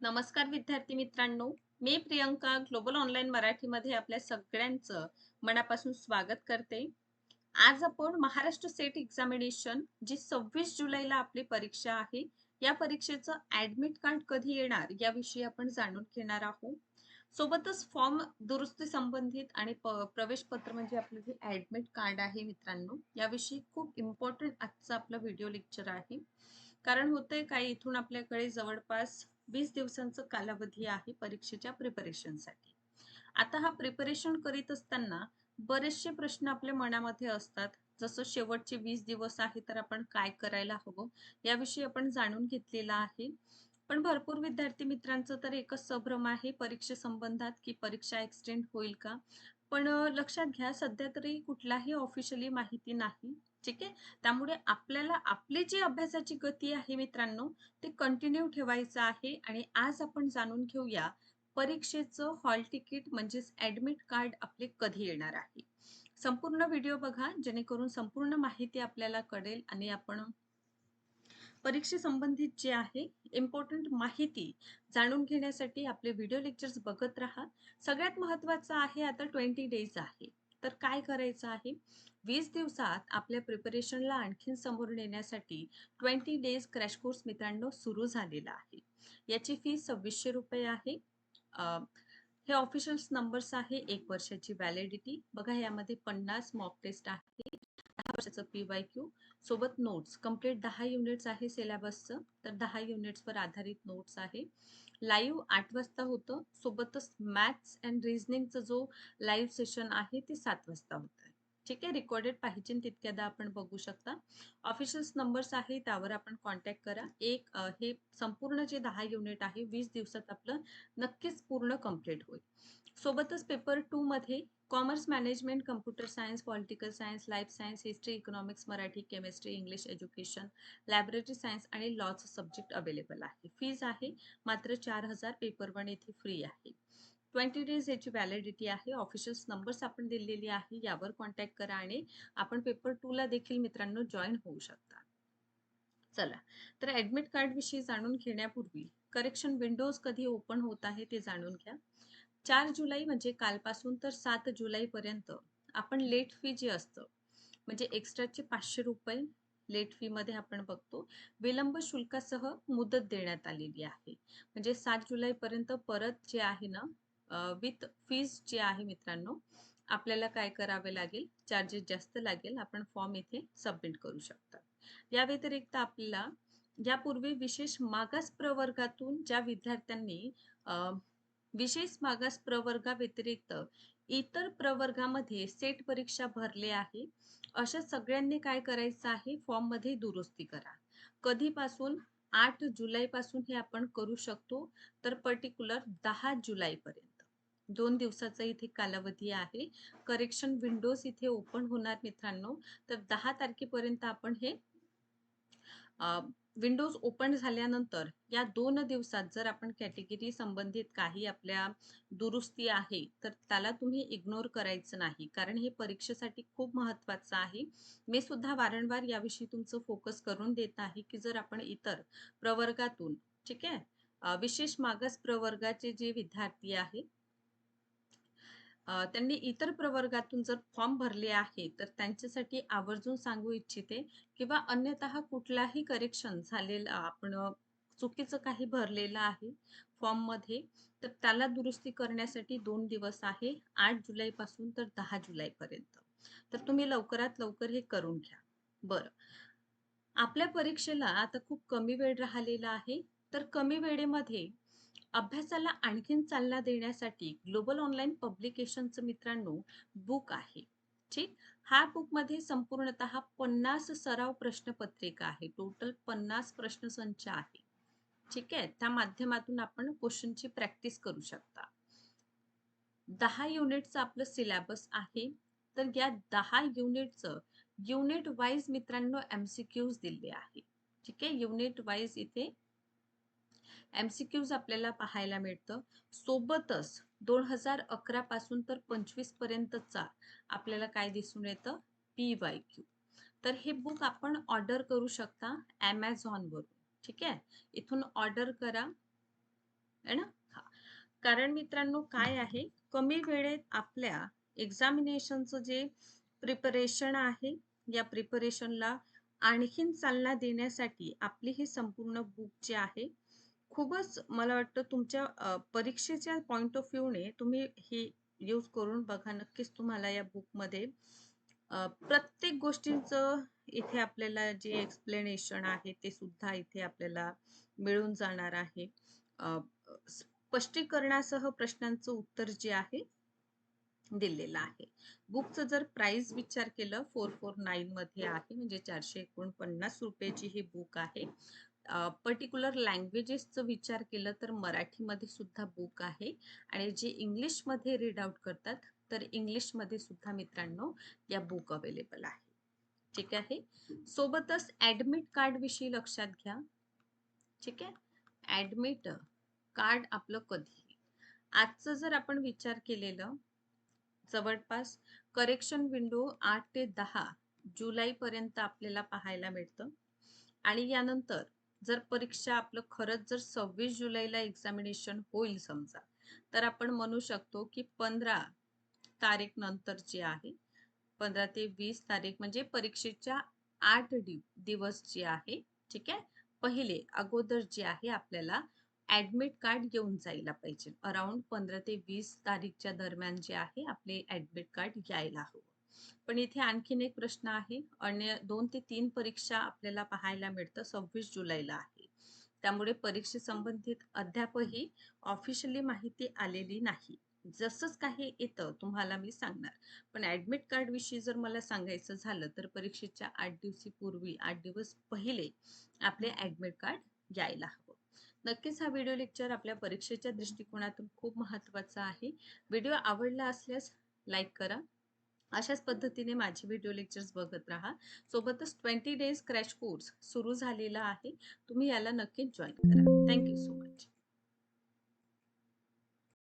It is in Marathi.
नमस्कार विद्यार्थी मित्रांनो, मी प्रियंका ग्लोबल ऑनलाईन मराठीमध्ये आपल्या सगळ्यांचं मनापासून स्वागत करते. आज आपण महाराष्ट्र स्टेट एक्झामिनेशन जी 26 जुलैला आपली परीक्षा आहे, या परीक्षेचं ॲडमिट कार्ड कधी येणार याविषयी आपण जाणून घेणार आहोत. सोबतच फॉर्म दुरुस्ती संबंधित आणि प्रवेश पत्र म्हणजे आपलं जे ॲडमिट कार्ड आहे मित्रांनो, याविषयी खूप इम्पॉर्टंट आजचं आपलं व्हिडिओ लेक्चर आहे. कारण होतंय काय, इथून आपल्याकडे जवळपास 20 दिवसांचा कालावधी आहे परीक्षेच्या प्रिपरेशनसाठी. आता हा प्रिपरेशन करीत असताना बरेचसे प्रश्न आपल्या मनामध्ये असतात. जसं शेवटचे 20 दिवस आहे तर आपण काय करायला हवं याविषयी आपण जाणून घेतलेलं आहे. पण भरपूर विद्यार्थी मित्रांचं तर एकच संभ्रम आहे परीक्षेसंबंधात की परीक्षा एक्सटेंड होईल का? पण लक्षात घ्या, सध्या तरी कुठलाही ऑफिशियली माहिती नाही. ठीक आहे. त्यामुळे आपल्याला आपली जी अभ्यासाची गती आहे मित्रांनो, ते कंटिन्यू ठेवायचं आहे आणि आज आपण जाणून घेऊया परीक्षेचं हॉल तिकीट म्हणजेच ॲडमिट कार्ड आपले कधी येणार आहे. संपूर्ण व्हिडिओ बघा जेणेकरून संपूर्ण माहिती आपल्याला कळेल आणि आपण परीक्षेसंबंधित जे आहे इम्पॉर्टंट माहिती जाणून घेण्यासाठी आपले व्हिडिओ लेक्चर्स बघत राहा. सगळ्यात महत्त्वाचं आहे, आता 20 डेज आहे. तर काय करायचं आहे? 20 दिवसात आपल्या प्रिपरेशनला आणखीन समोर नेण्यासाठी 20 डेज क्रॅश कोर्स मित्रांनो सुरू झालेला आहे. याची फी ₹2600 आहे. अ, हे ऑफिशियल नंबर्स आहे. 1 वर्षाची व्हॅलिडिटी. बघा यामध्ये 50 मॉक टेस्ट आहे. 10 वर्षाचं पी-वाय-क्यू सोबत नोट्स कंप्लीट 10 युनिट्स आहे सिलेबसचं. तर 10 युनिट्सवर आधारित नोट्स आहे. लाईव्ह 8 वाजता होतं. सोबतच मॅथ्स अँड रिझनिंगचं जो लाईव्ह सेशन आहे ते 7 वाजता होतं. ठीक आहे. रेकॉर्डेड पाहिजे तितक्यादा आपण बघू शकता. ऑफिशियल नंबर्स आहे त्यावर आपण कॉन्टॅक्ट करा. हे संपूर्ण जे 10 युनिट आहे 20 दिवसात आपलं नक्कीच पूर्ण कंप्लीट होईल. सोबतच पेपर 2 मध्ये commerce management, computer science, political science, life science, history, economics, Marathi, chemistry, English education, library science आणि लॉचं सब्जेक्ट अवेलेबल आहे. फीज आहे मात्र 4000. पेपर 1 इथे फ्री आहे. 20 डेज याची व्हॅलिडिटी आहे. ऑफिशियल नंबर्स आपण दिलेली आहे. यावर कॉन्टॅक्ट करा आणि आपण पेपर 2 ला देखील मित्रांनो जॉईन होऊ शकता. चला, तर ॲडमिट कार्ड विषयी जाणून घेण्यापूर्वी करेक्शन विंडोज कधी ओपन होत आहे ते जाणून घ्या. 4 जुलै म्हणजे कालपासून तर 7 जुलैपर्यंत आपण लेट फी जे असतं म्हणजे एक्स्ट्राचे ₹500 लेट फीमध्ये आपण बघतो. विलंब शुल्कासह मुदत देण्यात आलेली आहे. म्हणजे 7 जुलैपर्यंत परत जे आहे ना, विथ फीज जे आहे मित्रांनो, आपल्याला काय करावे लागेल, चार्जेस जास्त लागेल. आपण फॉर्म इथे सबमिट करू शकता. या व्यतिरिक्त आपल्याला यापूर्वी विशेष मागास प्रवर्गातून ज्या विद्यार्थ्यांनी विशेष मागास प्रवर्गाव्यतिरिक्त इतर प्रवर्गामध्ये सेट परीक्षा भरली आहे, अशा सगळ्यांनी काय करायचं आहे, फॉर्ममध्ये दुरुस्ती करा. कधीपासून? 8 जुलैपासून हे आपण करू शकतो. तर पर्टिक्युलर 10 जुलैपर्यंत 2 दिवसाचा इथे कालावधी आहे. करेक्शन विंडोज इथे ओपन होणार मित्रांनो. तर 10 तारखेपर्यंत आपण हे विंडोज ओपन झाल्यानंतर या 2 दिवसात जर आपण कॅटेगरी संबंधित काही आपल्या दुरुस्ती आहे, तर त्याला तुम्ही इग्नोर करायचं नाही. कारण हे परीक्षेसाठी खूप महत्त्वाचं आहे. मी सुद्धा वारंवार याविषयी तुमचं फोकस करून देत आहे, की जर आपण इतर प्रवर्गातून, ठीक आहे, विशेष मागास प्रवर्गाचे जे विद्यार्थी आहेत, त्यांनी इतर प्रवर्गातून जर फॉर्म भरले आहे, तर त्यांच्यासाठी आवर्जून सांगू इच्छिते किंवा अन्यतः कुठलाही करेक्शन झालेलं आपण चुकीचं काही भरलेलं आहे फॉर्ममध्ये, तर त्याला दुरुस्ती करण्यासाठी 2 दिवस आहे. 8 जुलैपासून तर 10 जुलैपर्यंत. तर तुम्ही लवकरात लवकर हे करून घ्या. बरं. आपल्या परीक्षेला आता खूप कमी वेळ राहिलेला आहे. तर कमी वेळेमध्ये अभ्यासाला आणखीन चालना देण्यासाठी ग्लोबल ऑनलाईन पब्लिकेशनचं मित्रांनो बुक आहे. ठीक. हा बुकमध्ये संपूर्णतः 50 सराव प्रश्नपत्रिका आहे. टोटल 50 प्रश्नसंच आहे. ठीक आहे. त्या माध्यमातून आपण क्वेश्चनची प्रॅक्टिस करू शकता. 10 युनिटचं आपलं सिलेबस आहे. तर या 10 युनिटचं युनिट वाईज मित्रांनो एम-सी-क्यूज दिले आहे. ठीक आहे. युनिट वाईज इथे एम-सी-क्यूज आपल्याला पाहायला मिळतं. सोबतच 2011 पासून तर 25 पर्यंतचा आपल्याला काय दिसून येतं, पी-वाय-क्यू. तर हे बुक आपण ऑर्डर करू शकता Amazonवरून. ठीक आहे. इथून ऑर्डर करा. आहे ना? हां. कारण मित्रांनो काय आहे, कमी वेळेत आपल्या एक्झामिनेशनचं जे प्रिपरेशन आहे, या प्रिपरेशनला आणखीन चालना देण्यासाठी आपली ही संपूर्ण बुक जी आहे, खूपच मला वाटतं तुमच्या परीक्षेच्या पॉइंट ऑफ व्ह्यूने तुम्ही ही यूज करून बघा. नक्कीच तुम्हाला या बुकमध्ये प्रत्येक गोष्टींचं इथे आपल्याला जे एक्सप्लेनेशन आहे, ते सुद्धा इथे आपल्याला मिळून जाणार आहे. अ, स्पष्टीकरणासह प्रश्नांचं उत्तर जे आहे दिलेलं आहे. बुकचं जर प्राइस विचार केलं 449 मध्ये आहे, म्हणजे ₹449 ची ही बुक आहे. पर्टिक्युलर लँग्वेजेसचं विचार केलं तर मराठीमध्ये सुद्धा बुक आहे आणि जे इंग्लिशमध्ये रीड आउट करतात, तर इंग्लिशमध्ये सुद्धा मित्रांनो या बुक अवेलेबल आहे. ठीक आहे. सोबतच ॲडमिट कार्डविषयी लक्षात घ्या. ठीक आहे. ॲडमिट कार्ड आपलं कधी? आजचं जर आपण विचार केलेलं, जवळपास करेक्शन विंडो 8 ते 10 जुलैपर्यंत आपल्याला पाहायला मिळतं आणि यानंतर जर परीक्षा आपलं खरंच जर 26 जुलैला एक्झामिनेशन होईल समजा, तर आपण म्हणू शकतो की 15 तारीख नंतर जे आहे, 15 ते 20 तारीख म्हणजे परीक्षेच्या 8 दिवस जे आहे, ठीक आहे. पहिले अगोदर जे आहे आपल्याला ॲडमिट कार्ड घेऊन जायला पाहिजे. अराउंड 15 ते 20 तारीखच्या दरम्यान जे आहे आपले ॲडमिट कार्ड यायला हवं. पण इथे आणखीन एक प्रश्न आहे. अन्य 2 ते 3 परीक्षा आपल्याला पाहायला मिळतं 26 जुलैला आहे. त्यामुळे परीक्षेसंबंधित अद्यापही ऑफिशियली माहिती आलेली नाही. जसंच काही येतं तुम्हाला मी सांगणार. पण ॲडमिट कार्डविषयी जर मला सांगायचं झालं, तर परीक्षेच्या 8 दिवसापूर्वी 8 दिवस पहिले आपले ॲडमिट कार्ड यायला हवं. नक्कीच हा व्हिडिओ लेक्चर आपल्या परीक्षेच्या दृष्टिकोनातून खूप महत्त्वाचा आहे. व्हिडिओ आवडला असल्यास लाईक करा. अशाच पद्धतीने माझे व्हिडिओ लेक्चर्स बघत राहा. सोबतच 20 डेज क्रॅश कोर्स सुरू झालेला आहे. तुम्ही याला नक्कीच जॉइन करा. Thank so much.